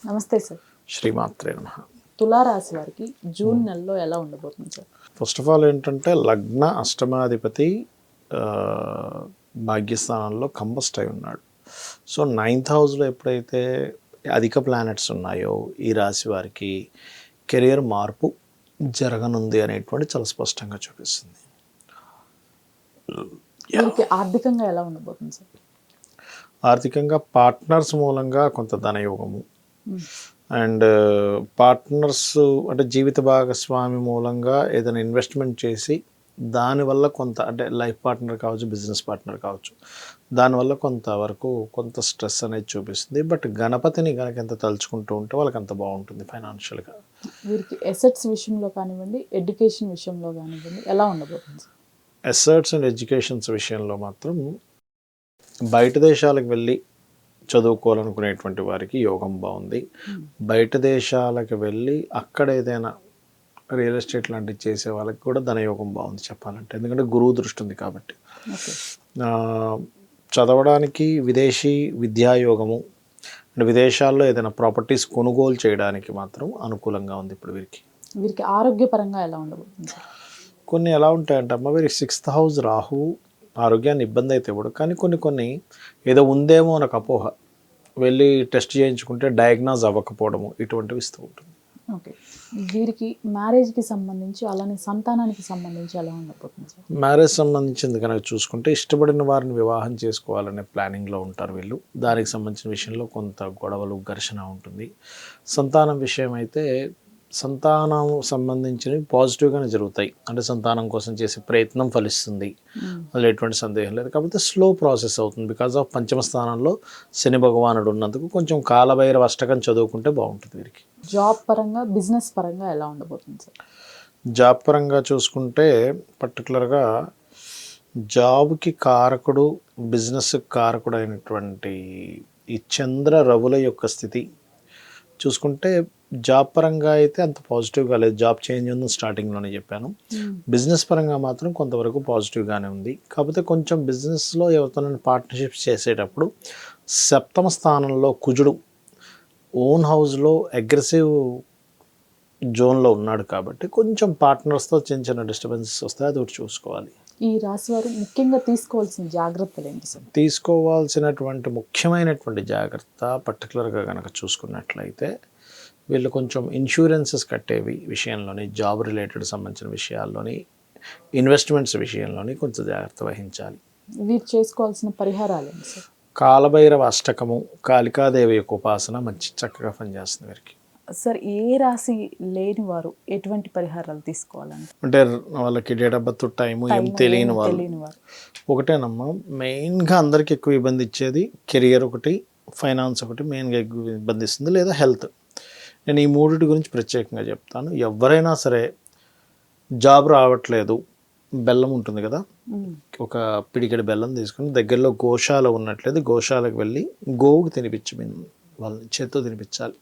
నమస్తే సార్. శ్రీమాత్రే నమః. తులారాశి వారికి జూన్ నెలలో ఎలా ఉండబోతుంది సార్? ఫస్ట్ ఆఫ్ ఆల్ ఏంటంటే లగ్న అష్టమాధిపతి భాగ్యస్థానంలో కంబస్ట్ అయి ఉన్నాడు. సో 9th హౌస్లో ఎప్పుడైతే అధిక ప్లానెట్స్ ఉన్నాయో ఈ రాశి వారికి కెరియర్ మార్పు జరగనుంది అనేటువంటి చాలా స్పష్టంగా చూపిస్తుంది. వీరికి ఆర్థికంగా ఎలా ఉండబోతుంది సార్? ఆర్థికంగా పార్ట్నర్స్ మూలంగా కొంత ధనయోగము అండ్ పార్ట్నర్స్ అంటే జీవిత భాగస్వామి మూలంగా ఏదైనా ఇన్వెస్ట్మెంట్ చేసి దానివల్ల కొంత అంటే లైఫ్ పార్ట్నర్ కావచ్చు, బిజినెస్ పార్ట్నర్ కావచ్చు, దానివల్ల కొంతవరకు కొంత స్ట్రెస్ అనేది చూపిస్తుంది. బట్ గణపతిని కనుక ఎంత తలుచుకుంటూ ఉంటే వాళ్ళకి అంత బాగుంటుంది ఫైనాన్షియల్గా. వీరికి ఎసెట్స్ విషయంలో కానివ్వండి, ఎడ్యుకేషన్ విషయంలో కానివ్వండి ఎలా ఉండబోతుంది సార్? అసెట్స్ అండ్ ఎడ్యుకేషన్స్ విషయంలో మాత్రం బయట దేశాలకు వెళ్ళి చదువుకోవాలనుకునేటువంటి వారికి యోగం బాగుంది. బయట దేశాలకు వెళ్ళి అక్కడ ఏదైనా రియల్ ఎస్టేట్ లాంటివి చేసే వాళ్ళకి కూడా ధనయోగం బాగుంది చెప్పాలంటే, ఎందుకంటే గురువు దృష్టి ఉంది కాబట్టి. చదవడానికి విదేశీ విద్యాయోగము అండ్ విదేశాల్లో ఏదైనా ప్రాపర్టీస్ కొనుగోలు చేయడానికి మాత్రం అనుకూలంగా ఉంది ఇప్పుడు వీరికి. వీరికి ఆరోగ్యపరంగా ఎలా ఉండబోతుంది సార్? కొన్ని ఎలా ఉంటాయంటే అమ్మ వీరికి 6th హౌస్ రాహు ఆరోగ్యాన్ని ఇబ్బంది అయితే కూడా, కానీ కొన్ని ఏదో ఉందేమో నాకు అపోహ, వెళ్ళి టెస్ట్ చేయించుకుంటే డయాగ్నోజ్ అవ్వకపోవడము ఇటువంటివి ఇస్తూ ఉంటుంది. ఓకే, వీరికి మ్యారేజ్కి సంబంధించి అలానే సంతానానికి సంబంధించి ఎలా ఉండబోతుంది సార్? మ్యారేజ్ సంబంధించింది కనుక చూసుకుంటే ఇష్టపడిన వారిని వివాహం చేసుకోవాలనే ప్లానింగ్లో ఉంటారు వీళ్ళు. దానికి సంబంధించిన విషయంలో కొంత గొడవలు ఘర్షణ ఉంటుంది. సంతానం విషయం అయితే సంతానం సంబంధించినవి పాజిటివ్గానే జరుగుతాయి, అంటే సంతానం కోసం చేసే ప్రయత్నం ఫలిస్తుంది, అందులో ఎటువంటి సందేహం లేదు. కాకపోతే స్లో ప్రాసెస్ అవుతుంది బికాజ్ ఆఫ్ పంచమ స్థానంలో శని భగవానుడు ఉన్నందుకు కొంచెం కాలభైరవ అష్టకం చదువుకుంటే బాగుంటుంది వీరికి. జాబ్ పరంగా, బిజినెస్ పరంగా ఎలా ఉండబోతుంది సార్? జాబ్ పరంగా చూసుకుంటే పర్టికులర్గా జాబ్కి కారకుడు, బిజినెస్ కారకుడు అయినటువంటి ఈ చంద్ర రవుల యొక్క స్థితి చూసుకుంటే జాబ్ పరంగా అయితే అంత పాజిటివ్గా లేదు. జాబ్ చేంజ్ ఉంది స్టార్టింగ్లోనే చెప్పాను. బిజినెస్ పరంగా మాత్రం కొంతవరకు పాజిటివ్గానే ఉంది. కాకపోతే కొంచెం బిజినెస్లో ఎవరితోనైనా పార్ట్నర్షిప్స్ చేసేటప్పుడు 7వ స్థానంలో కుజుడు ఓన్ హౌస్లో అగ్రెసివ్ జోన్లో ఉన్నాడు కాబట్టి కొంచెం పార్ట్నర్స్తో చిన్న డిస్టర్బెన్సెస్ వస్తాయి, అది ఒకటి చూసుకోవాలి. ఈ రాశి వారు ముఖ్యంగా తీసుకోవాల్సిన జాగ్రత్తలు ఏంటి సార్? తీసుకోవాల్సినటువంటి ముఖ్యమైనటువంటి జాగ్రత్త పర్టికులర్గా కనుక చూసుకున్నట్లయితే వీళ్ళు కొంచెం ఇన్సూరెన్సెస్ కట్టేవి విషయంలోని, జాబ్ రిలేటెడ్ సంబంధించిన విషయాల్లోని, ఇన్వెస్ట్మెంట్స్ విషయంలోని కొంచెం జాగ్రత్త వహించాలి. వీరు చేసుకోవాల్సిన పరిహారాలు ఏంటి సార్? కాలభైరవ అష్టకము, కాళికాదేవి యొక్క ఉపాసన మంచి చక్కగా పనిచేస్తుంది వీరికి. సార్, ఏ రాశి లేని వారు ఎటువంటి పరిహారాలు తీసుకోవాలంటే? అంటే వాళ్ళకి డేట్ ఆఫ్ బర్త్ టైము ఏం తెలియని వాళ్ళు ఒకటేనమ్మా. మెయిన్గా అందరికీ ఎక్కువ ఇబ్బంది ఇచ్చేది కెరియర్ ఒకటి, ఫైనాన్స్ ఒకటి మెయిన్గా ఎక్కువ ఇబ్బంది ఇస్తుంది, లేదా హెల్త్. నేను ఈ మూడిటి గురించి ప్రత్యేకంగా చెప్తాను. ఎవరైనా సరే జాబ్ రావట్లేదు, బెల్లం ఉంటుంది కదా, ఒక పిడికెడు బెల్లం తీసుకుని దగ్గరలో గోశాల ఉన్నట్లయితే గోశాలకు వెళ్ళి గోవుకి తినిపించి వాళ్ళని చేత్తో తినిపించాలి.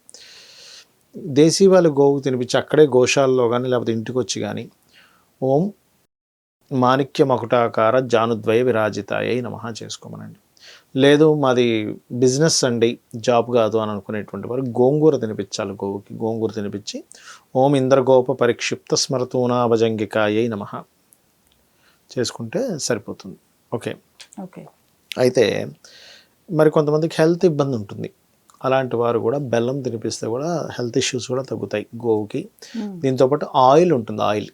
దేశీ వాళ్ళు గోవుకు తినిపించి అక్కడే గోశాలలో కానీ లేకపోతే ఇంటికి వచ్చి కానీ ఓం మాణిక్య మకుటాకార జానుద్వయ విరాజితాయ నమః చేసుకోమనండి. లేదు మాది బిజినెస్ అండి, జాబ్ కాదు అని అనుకునేటువంటి వారు గోంగూర తినిపించాలి. గోవుకి గోంగూర తినిపించి ఓం ఇంద్రగోప పరిక్షిప్త స్మరతూనా భజంగికాయ నమః చేసుకుంటే సరిపోతుంది. ఓకే. అయితే మరి కొంతమందికి హెల్త్ ఇబ్బంది ఉంటుంది, అలాంటి వారు కూడా బెల్లం తినిపిస్తే కూడా హెల్త్ ఇష్యూస్ కూడా తగ్గుతాయి గోవుకి. దీంతోపాటు ఆయిల్ ఉంటుంది, ఆయిల్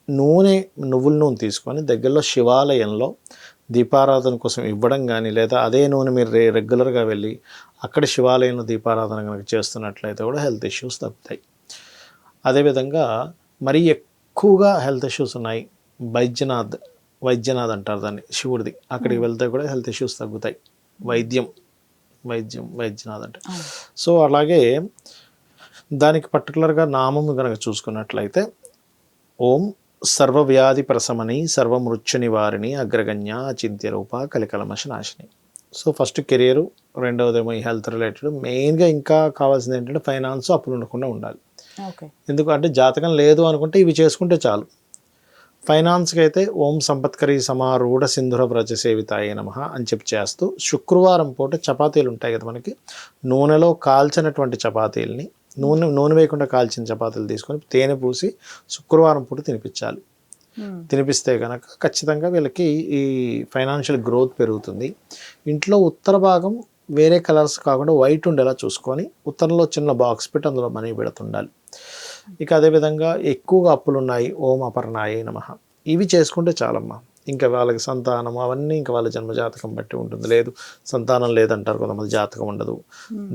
నూనె, నువ్వుల నూనె తీసుకొని దగ్గరలో శివాలయంలో దీపారాధన కోసం ఇవ్వడం కానీ, లేదా అదే నూనె మీరు రెగ్యులర్గా వెళ్ళి అక్కడ శివాలయంలో దీపారాధన కనుక చేస్తున్నట్లయితే కూడా హెల్త్ ఇష్యూస్ తగ్గుతాయి. అదేవిధంగా మరీ ఎక్కువగా హెల్త్ ఇష్యూస్ ఉన్నాయి, వైద్యనాథ్ అంటారు దాన్ని, శివుడిది, అక్కడికి వెళ్తే కూడా హెల్త్ ఇష్యూస్ తగ్గుతాయి. వైద్యనాథ్ అంటే. సో అలాగే దానికి పర్టికులర్గా నామము కనుక చూసుకున్నట్లయితే ఓం సర్వవ్యాధి ప్రశమని సర్వమృత్యు నివారిణి అగ్రగణ్య అచింత్య రూప కలికలమశ నాశిని. సో ఫస్ట్ కెరియరు, రెండవదేమో ఈ హెల్త్ రిలేటెడ్. మెయిన్గా ఇంకా కావాల్సింది ఏంటంటే ఫైనాన్స్, అప్పులు ఉండకుండా ఉండాలి. ఎందుకంటే జాతకం లేదు అనుకుంటే ఇవి చేసుకుంటే చాలు. ఫైనాన్స్కి అయితే ఓం సంపత్కరీ సమారూఢ సింధుర వ్రజ సేవితాయ నమః అని చెప్పి చేస్తూ, శుక్రవారం పూట చపాతీలు ఉంటాయి కదా మనకి, నూనెలో కాల్చినటువంటి చపాతీలని, నూనె వేయకుండా కాల్చిన చపాతీలు తీసుకొని తేనె పూసి శుక్రవారం పూట తినిపించాలి. తినిపిస్తే కనుక ఖచ్చితంగా వీళ్ళకి ఈ ఫైనాన్షియల్ గ్రోత్ పెరుగుతుంది. ఇంట్లో ఉత్తర భాగం వేరే కలర్స్ కాకుండా వైట్ ఉండేలా చూసుకొని ఉత్తరంలో చిన్న బాక్స్ పెట్టి అందులో మనీ పెడుతుండాలి. ఇక అదేవిధంగా ఎక్కువగా అప్పులు ఉన్నాయి, ఓం అపర్ణాయ నమః, ఇవి చేసుకుంటే చాలమ్మా. ఇంకా వాళ్ళకి సంతానం అవన్నీ ఇంకా వాళ్ళ జన్మజాతకం బట్టి ఉంటుంది. లేదు సంతానం లేదంటారు కొంతమంది, జాతకం ఉండదు,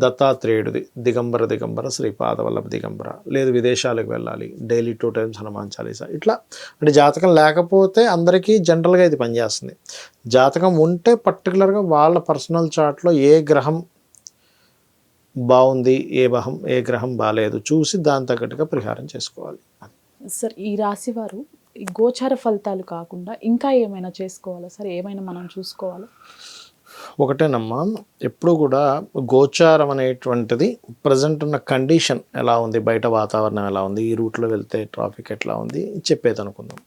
దత్తాత్రేయుడిది దిగంబర శ్రీపాదవల్లభ దిగంబర, లేదు విదేశాలకు వెళ్ళాలి, డైలీ 2 times హనుమాన్ చాలీసా, ఇట్లా. అంటే జాతకం లేకపోతే అందరికీ జనరల్గా ఇది పనిచేస్తుంది. జాతకం ఉంటే పర్టికులర్గా వాళ్ళ పర్సనల్ చార్ట్లో ఏ గ్రహం బాగుంది, ఏ గ్రహం బాగాలేదు చూసి దాని తగ్గట్టుగా పరిహారం చేసుకోవాలి. సార్ ఈ రాశి వారు ఈ గోచార ఫలితాలు కాకుండా ఇంకా ఏమైనా చేసుకోవాలా సార్? ఏమైనా మనం చూసుకోవాలా? ఒకటేనమ్మా, ఎప్పుడు కూడా గోచారం అనేటువంటిది ప్రజెంట్ ఉన్న కండిషన్ ఎలా ఉంది, బయట వాతావరణం ఎలా ఉంది, ఈ రూట్లో వెళ్తే ట్రాఫిక్ ఎట్లా ఉంది చెప్పేది అనుకుందాం.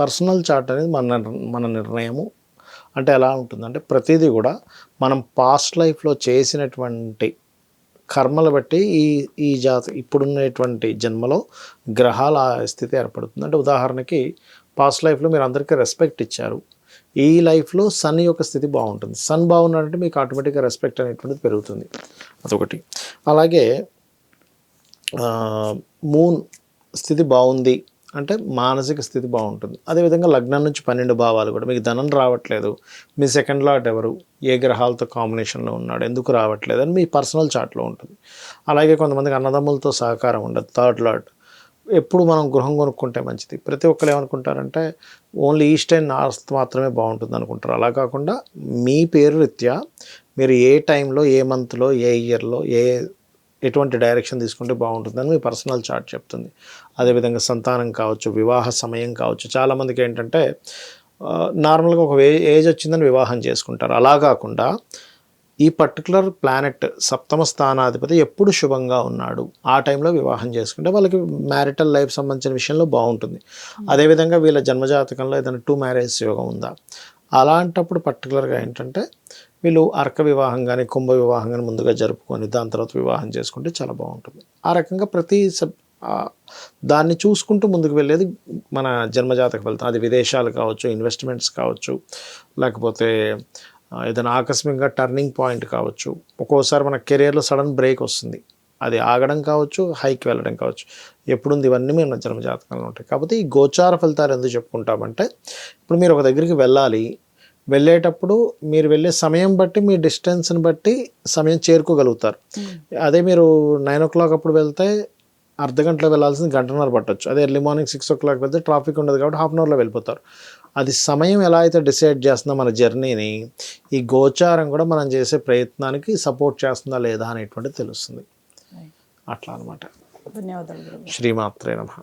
పర్సనల్ చార్ట్ అనేది మన నిర్ణయము. అంటే ఎలా ఉంటుందంటే ప్రతిదీ కూడా మనం పాస్ట్ లైఫ్లో చేసినటువంటి కర్మలు బట్టి ఈ ఇప్పుడున్నటువంటి జన్మలో గ్రహాల స్థితి ఏర్పడుతుంది. అంటే ఉదాహరణకి పాస్ట్ లైఫ్లో మీరు అందరికీ రెస్పెక్ట్ ఇచ్చారు, ఈ లైఫ్లో సన్ యొక్క స్థితి బాగుంటుంది. సన్ బాగున్నాడంటే మీకు ఆటోమేటిక్గా రెస్పెక్ట్ అనేటువంటిది పెరుగుతుంది, అదొకటి. అలాగే మూన్ స్థితి బాగుంది అంటే మానసిక స్థితి బాగుంటుంది. అదేవిధంగా లగ్నం నుంచి 12 భావాలు కూడా, మీకు ధనం రావట్లేదు, మీ సెకండ్ లాట్ ఎవరు, ఏ గ్రహాలతో కాంబినేషన్లో ఉన్నాడు, ఎందుకు రావట్లేదు అని మీ పర్సనల్ చార్ట్లో ఉంటుంది. అలాగే కొంతమందికి అన్నదమ్ములతో సహకారం ఉండదు, థర్డ్ లాట్. ఎప్పుడు మనం గృహం కొనుక్కుంటే మంచిది. ప్రతి ఒక్కరు ఏమనుకుంటారంటే ఓన్లీ ఈస్ట్ అండ్ నార్త్ మాత్రమే బాగుంటుంది అనుకుంటారు. అలా కాకుండా మీ పేరు రీత్యా మీరు ఏ టైంలో, ఏ మంత్లో, ఏ ఇయర్లో ఎటువంటి డైరెక్షన్ తీసుకుంటే బాగుంటుందని మీ పర్సనల్ చార్ట్ చెప్తుంది. అదేవిధంగా సంతానం కావచ్చు, వివాహ సమయం కావచ్చు. చాలామందికి ఏంటంటే నార్మల్గా ఒక ఏజ్ వచ్చిందని వివాహం చేసుకుంటారు. అలా కాకుండా ఈ పర్టికులర్ ప్లానెట్ సప్తమ స్థానాధిపతి ఎప్పుడు శుభంగా ఉన్నాడు ఆ టైంలో వివాహం చేసుకుంటే వాళ్ళకి మ్యారిటల్ లైఫ్ సంబంధించిన విషయంలో బాగుంటుంది. అదేవిధంగా వీళ్ళ జన్మజాతకంలో ఏదైనా 2 మ్యారేజ్ యోగం ఉందా, అలాంటప్పుడు పర్టికులర్గా ఏంటంటే వీళ్ళు అర్క వివాహం కానీ కుంభ వివాహం కానీ ముందుగా జరుపుకొని దాని తర్వాత వివాహం చేసుకుంటే చాలా బాగుంటుంది. ఆ రకంగా దాన్ని చూసుకుంటూ ముందుకు వెళ్ళేది మన జన్మజాతక ఫలితం. అది విదేశాలు కావచ్చు, ఇన్వెస్ట్మెంట్స్ కావచ్చు, లేకపోతే ఏదైనా ఆకస్మికంగా టర్నింగ్ పాయింట్ కావచ్చు. ఒక్కోసారి మన కెరియర్లో సడన్ బ్రేక్ వస్తుంది, అది ఆగడం కావచ్చు, హైకి వెళ్ళడం కావచ్చు. ఎప్పుడుంది ఇవన్నీ మన జన్మజాతకంలో ఉంటాయి. కాకపోతే ఈ గోచార ఫలితాలు ఎందుకు చెప్పుకుంటామంటే ఇప్పుడు మీరు ఒక దగ్గరికి వెళ్ళాలి, వెళ్ళేటప్పుడు మీరు వెళ్ళే సమయం బట్టి మీ డిస్టెన్స్ని బట్టి సమయం చేరుకోగలుగుతారు. అదే మీరు 9 o'clock అప్పుడు వెళ్తే అర్ధగంటలో వెళ్ళాల్సింది గంటన్నర పట్టవచ్చు. అదే ఎర్లీ మార్నింగ్ 6 o'clock వెళ్తే ట్రాఫిక్ ఉండదు కాబట్టి హాఫ్ అన్ అవర్లో వెళ్ళిపోతారు. అది సమయం ఎలా అయితే డిసైడ్ చేస్తుందో మన జర్నీని, ఈ గోచారం కూడా మనం చేసే ప్రయత్నానికి సపోర్ట్ చేస్తుందా లేదా అనేటువంటిది తెలుస్తుంది. అట్లా అనమాట. ధన్యవాదాలు. శ్రీమాత్రే నమః.